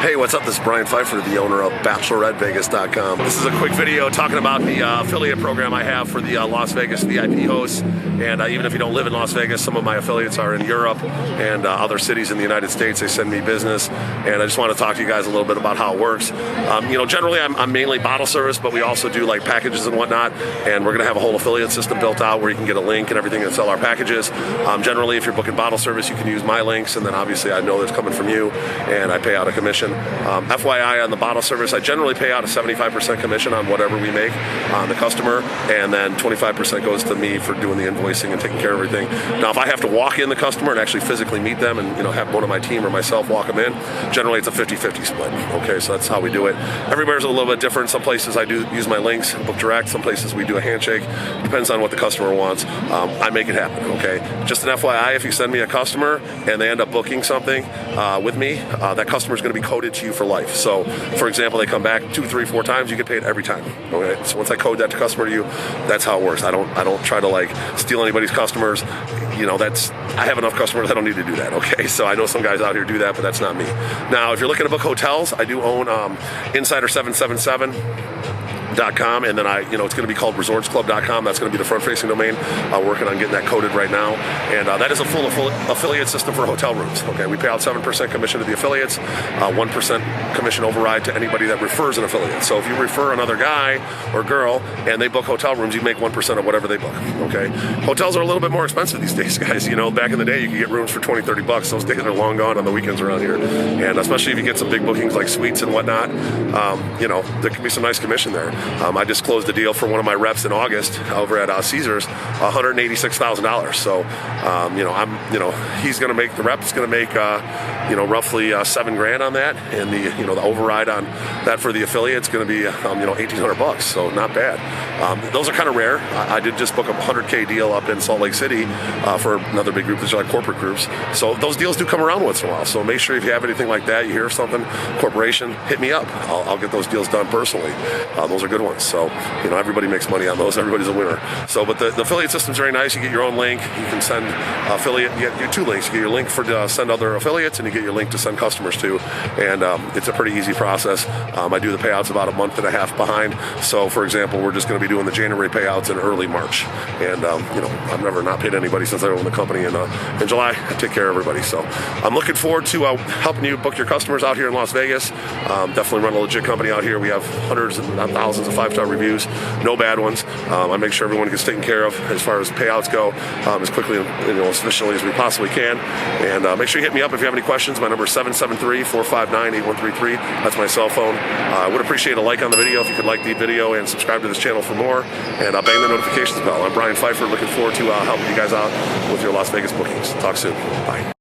Hey, what's up? This is Brian Pfeiffer, the owner of BacheloretteVegas.com. This is a quick video talking about the affiliate program I have for the Las Vegas VIP hosts. And even if you don't live in Las Vegas, some of my affiliates are in Europe and other cities in the United States. They send me business. And I just want to talk to you guys a little bit about how it works. Generally I'm mainly bottle service, but we also do like packages and whatnot. And we're going to have a whole affiliate system built out where you can get a link and everything and sell our packages. Generally, if you're booking bottle service, you can use my links. And then obviously I know that's coming from you and I pay out a commission. FYI, on the bottle service, I generally pay out a 75% commission on whatever we make on the customer, and then 25% goes to me for doing the invoicing and taking care of everything. Now, if I have to walk in the customer and actually physically meet them and have one of my team or myself walk them in, generally it's a 50-50 split. Okay, so that's how we do it. Everywhere's a little bit different. Some places I do use my links, book direct. Some places we do a handshake. Depends on what the customer wants. I make it happen. Okay, just an FYI, if you send me a customer and they end up booking something with me, that customer is going to be coded to you for life. So, for example, they come back 2, 3, 4 times, you get paid every time. Okay, so once I code that to customer to you, that's how it works. I don't try to like steal anybody's customers. I have enough customers. I don't need to do that. Okay, so I know some guys out here do that, but that's not me. Now, if you're looking to book hotels, I do own Insider777.com, and then it's going to be called resortsclub.com. That's going to be the front-facing domain. Working on getting that coded right now, and that is a full affiliate system for hotel rooms. Okay, we pay out 7% commission to the affiliates, 1% commission override to anybody that refers an affiliate. So if you refer another guy or girl and they book hotel rooms, you make 1% of whatever they book. Okay, hotels are a little bit more expensive these days, guys. Back in the day, you could get rooms for $20, $30. Those days are long gone on the weekends around here, and especially if you get some big bookings like suites and whatnot, there can be some nice commission there. I just closed a deal for one of my reps in August over at Caesars, $186,000. So, he's going to make, the rep's going to make, roughly $7,000 on that, and the override on that for the affiliate's going to be, $1,800. So not bad. Those are kind of rare. I did just book a $100K deal up in Salt Lake City for another big group. These are like corporate groups. So those deals do come around once in a while. So make sure if you have anything like that, you hear something, corporation, hit me up. I'll get those deals done personally. Those are good ones. So, everybody makes money on those. Everybody's a winner. So, but the affiliate system's very nice. You get your own link. You can send affiliate. You get 2 links. You get your link to send other affiliates, and you get your link to send customers to. And it's a pretty easy process. I do the payouts about a month and a half behind. So, for example, we're just going to be doing the January payouts in early March. And I've never not paid anybody since I owned the company. And in July, I take care of everybody. So, I'm looking forward to helping you book your customers out here in Las Vegas. Definitely run a legit company out here. We have hundreds and thousands of 5-star reviews, no bad ones. I make sure everyone gets taken care of as far as payouts go, as quickly and as efficiently as we possibly can. And make sure you hit me up if you have any questions. My number is 773-459-8133. That's my cell phone. I would appreciate a like on the video if you could like the video and subscribe to this channel for more. And bang the notifications bell. I'm Brian Pfeiffer, looking forward to helping you guys out with your Las Vegas bookings. Talk soon. Bye.